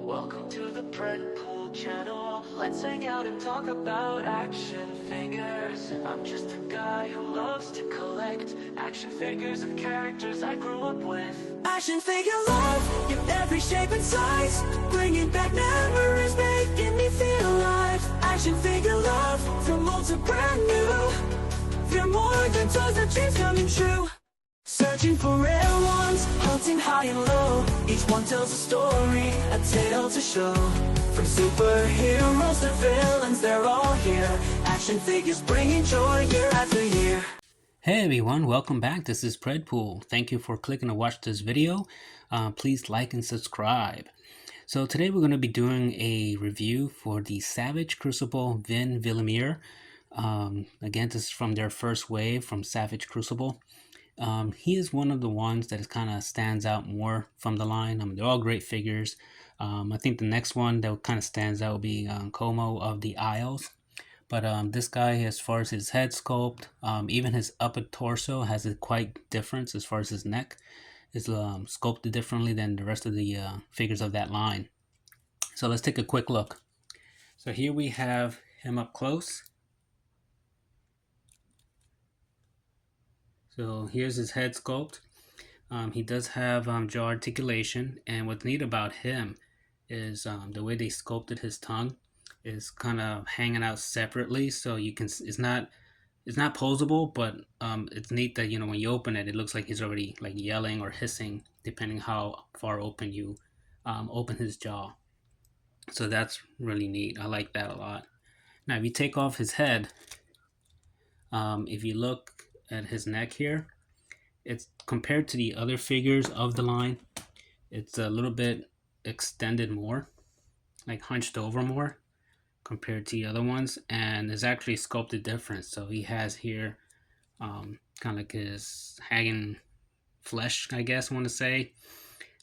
Welcome to the Predpool channel. Let's hang out and talk about action figures. I'm just a guy who loves to collect action figures of characters I grew up with. Action figure love in every shape and size, bringing back memories, making me feel alive. Action figure love from old to brand new. They're more than toys, our dreams coming true. Searching for rare ones, hunting high and low. Each one tells a story, a tale to show. From superheroes to villains, they're all here. Action figures bringing joy year after year. Hey everyone, welcome back. This is Predpool. Thank you for clicking to watch this video. Please like and subscribe. So today we're going to be doing a review for the Savage Crucible Vilimir. Again, this is from their first wave from Savage Crucible. He is one of the ones that kind of stands out more from the line. They're all great figures. I think the next one that kind of stands out will be Como of the Isles. But this guy, as far as his head sculpt, even his upper torso has a quite difference as far as his neck is sculpted differently than the rest of the figures of that line. So let's take a quick look. So here we have him up close. So here's his head sculpt. He does have jaw articulation, and what's neat about him is the way they sculpted his tongue is kind of hanging out separately, so you can it's not posable, but it's neat that when you open it, it looks like he's already like yelling or hissing depending how far open you open his jaw. So that's really neat. I like that a lot. Now if you take off his head, if you look at his neck here, it's compared to the other figures of the line, it's a little bit extended more, like hunched over more compared to the other ones, and it's actually sculpted different. So he has here kind of like his hanging flesh, I guess I want to say,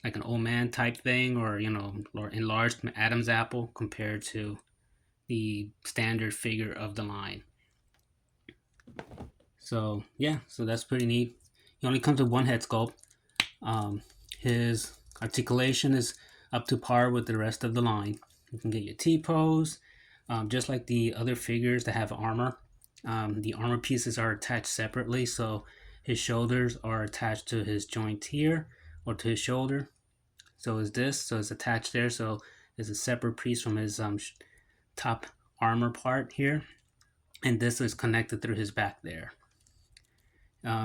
like an old man type thing, or enlarged Adam's apple compared to the standard figure of the line. So yeah, so that's pretty neat. He only comes with one head sculpt. His articulation is up to par with the rest of the line. You can get your T-pose, just like the other figures that have armor. The armor pieces are attached separately, so his shoulders are attached to his joint here, or to his shoulder. So is this, so it's attached there, so it's a separate piece from his top armor part here, and this is connected through his back there.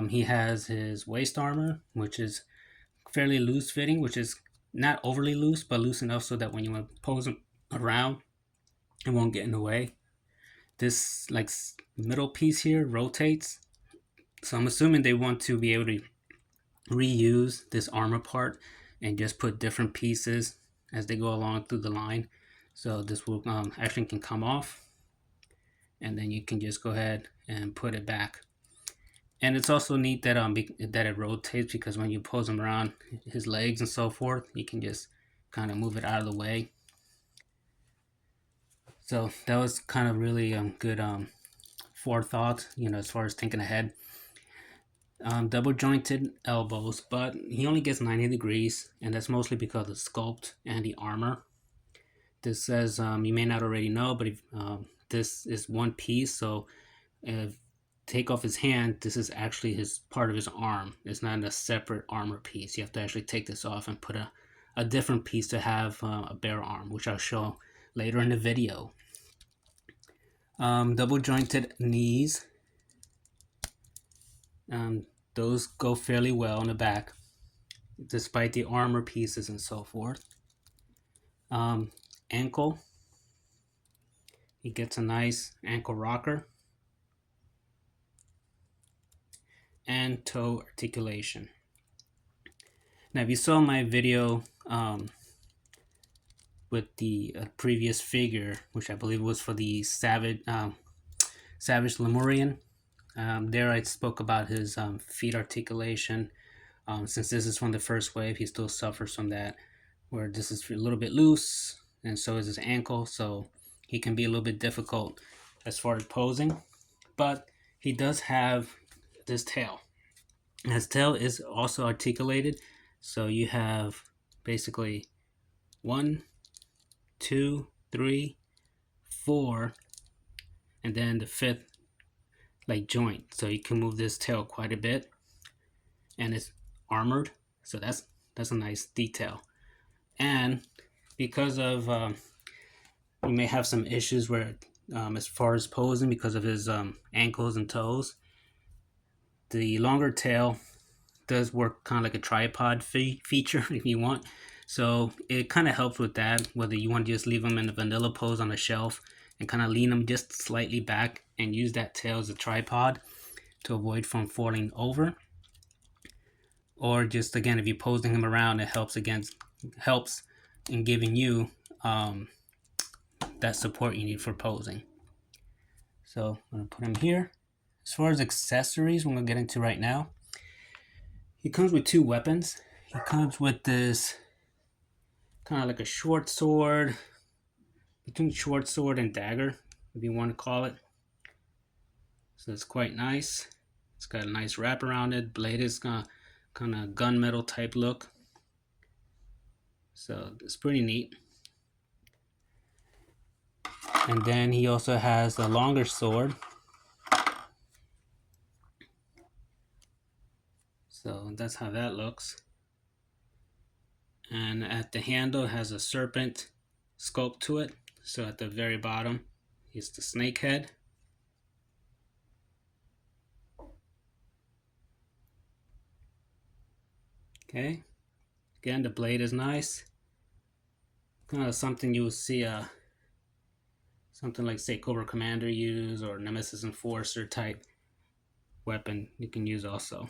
He has his waist armor, which is fairly loose fitting, which is not overly loose, but loose enough so that when you want to pose him around, it won't get in the way. This like middle piece here rotates, so I'm assuming they want to be able to reuse this armor part and just put different pieces as they go along through the line. So this will actually can come off, and then you can just go ahead and put it back. And it's also neat that that it rotates, because when you pose him around his legs and so forth, you can just kind of move it out of the way. So that was kind of really good forethought, as far as thinking ahead. Double jointed elbows, but he only gets 90 degrees, and that's mostly because of the sculpt and the armor. This says, you may not already know, but if, this is one piece, so if take off his hand, this is actually his part of his arm. It's not a separate armor piece. You have to actually take this off and put a different piece to have a bare arm, which I'll show later in the video. Double jointed knees. Those go fairly well in the back, despite the armor pieces and so forth. Ankle. He gets a nice ankle rocker. And toe articulation. Now, if you saw my video with the previous figure, which I believe was for the Savage Lemurian, there I spoke about his feet articulation. Since this is from the first wave, he still suffers from that, where this is a little bit loose, and so is his ankle, so he can be a little bit difficult as far as posing. But he does have this tail. His tail is also articulated, so you have basically 1, 2, 3, 4, and then the fifth like joint. So you can move this tail quite a bit, and it's armored. So that's a nice detail. And because of you may have some issues where as far as posing because of his ankles and toes, the longer tail does work kind of like a tripod feature if you want. So it kind of helps with that, whether you want to just leave them in a vanilla pose on a shelf and kind of lean them just slightly back and use that tail as a tripod to avoid from falling over. Or just again, if you're posing him around, it helps in giving you that support you need for posing. So I'm gonna put him here. As far as accessories, we're gonna get into right now. He comes with 2 weapons. He comes with this kind of like a short sword, between short sword and dagger, if you want to call it. So it's quite nice. It's got a nice wrap around it. Blade is kind of gunmetal type look. So it's pretty neat. And then he also has a longer sword. So that's how that looks. And at the handle it has a serpent sculpt to it. So at the very bottom is the snake head. Okay. Again, the blade is nice. Kind of something you would see something like say Cobra Commander use, or Nemesis Enforcer type weapon you can use also.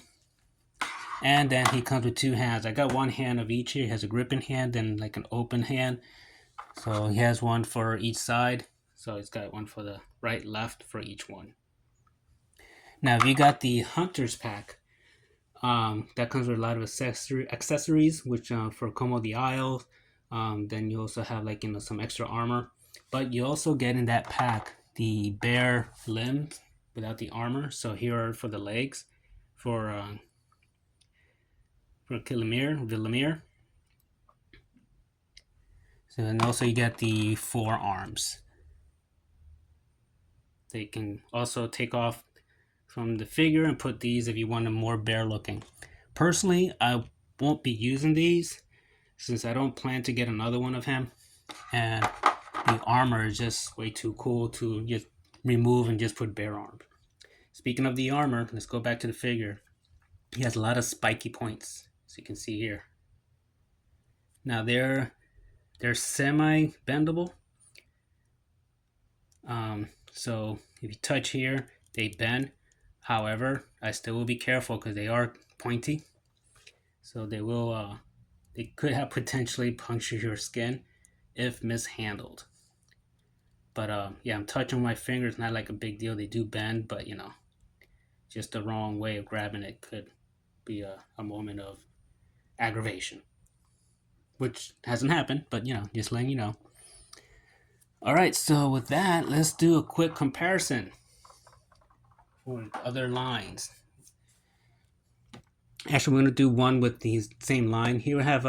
And then he comes with 2 hands. I got 1 hand of each here. He has a gripping hand and like an open hand. So he has one for each side. So he's got one for the right, left for each one. Now, if you got the Hunter's Pack, that comes with a lot of accessories, which for Como the Isles. Then you also have like some extra armor. But you also get in that pack the bare limbs without the armor. So here are for the legs, for Vilimir. So and also you get the forearms. They can also take off from the figure and put these if you want them more bare looking. Personally, I won't be using these since I don't plan to get another one of him, and the armor is just way too cool to just remove and just put bare arm. Speaking of the armor, let's go back to the figure. He has a lot of spiky points, as you can see here. Now they're semi-bendable. So if you touch here, they bend. However, I still will be careful because they are pointy. So they could have potentially punctured your skin if mishandled. But yeah, I'm touching my fingers, not like a big deal. They do bend, but just the wrong way of grabbing it could be a moment of aggravation, which hasn't happened, but just letting you know. All right, so with that, let's do a quick comparison for other lines. Actually, we're going to do one with the same line. Here we have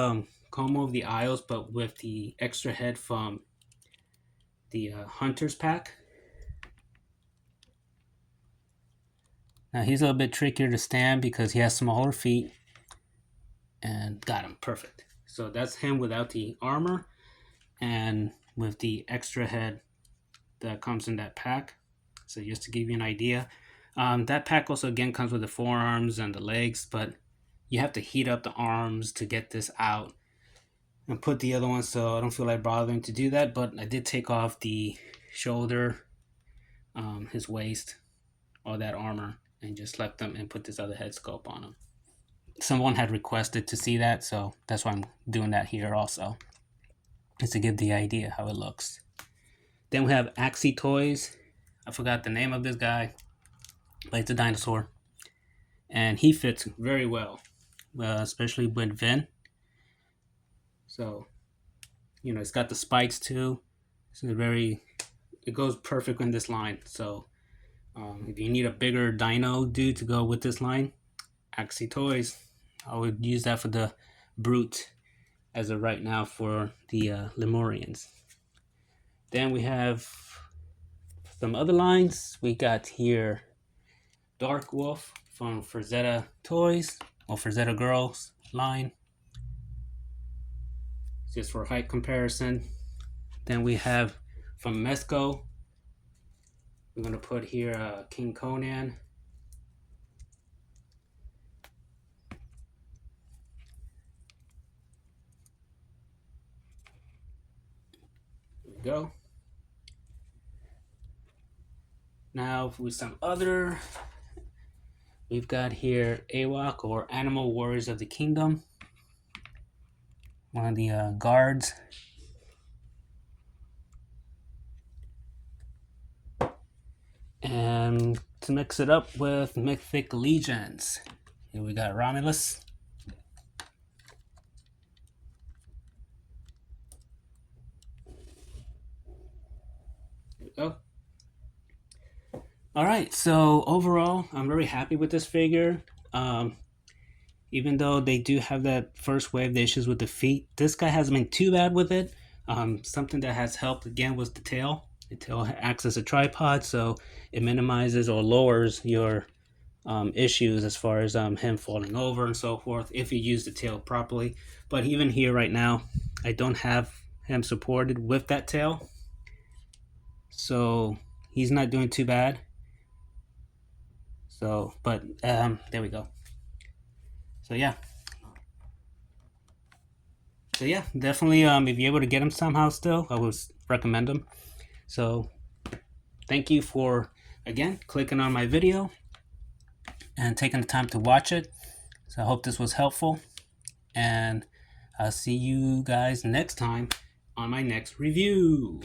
Como of the Isles, but with the extra head from the Hunter's Pack. Now he's a little bit trickier to stand because he has smaller feet. And got him, perfect. So that's him without the armor and with the extra head that comes in that pack. So just to give you an idea, that pack also again comes with the forearms and the legs, but you have to heat up the arms to get this out and put the other one, so I don't feel like bothering to do that. But I did take off the shoulder, his waist, all that armor, and just left them and put this other head sculpt on him. Someone had requested to see that, so that's why I'm doing that here also, just to give the idea how it looks. Then we have Axie Toys. I forgot the name of this guy, but it's a dinosaur, and he fits very well, especially with Vin. So it's got the spikes too. So it goes perfect in this line. So if you need a bigger dino dude to go with this line, Axie Toys. I would use that for the Brute as of right now for the Lemurians. Then we have some other lines. We got here Dark Wolf from Frazetta Toys, or Frazetta Girls line, just for height comparison. Then we have from Mesco, we're going to put here King Conan. There we go. Now with some other, we've got here Awok, or Animal Warriors of the Kingdom, one of the guards. And to mix it up with Mythic Legions, here we got Romulus. There we go. All right, so overall, I'm very happy with this figure. Even though they do have that first wave, the issues with the feet, this guy hasn't been too bad with it. Something that has helped again was the tail. The tail acts as a tripod, so it minimizes or lowers your issues as far as him falling over and so forth if you use the tail properly. But even here right now, I don't have him supported with that tail, so he's not doing too bad. So, but there we go. So yeah, definitely. If you're able to get him somehow, still, I would recommend him. So, thank you for again clicking on my video and taking the time to watch it. So I hope this was helpful, and I'll see you guys next time on my next review.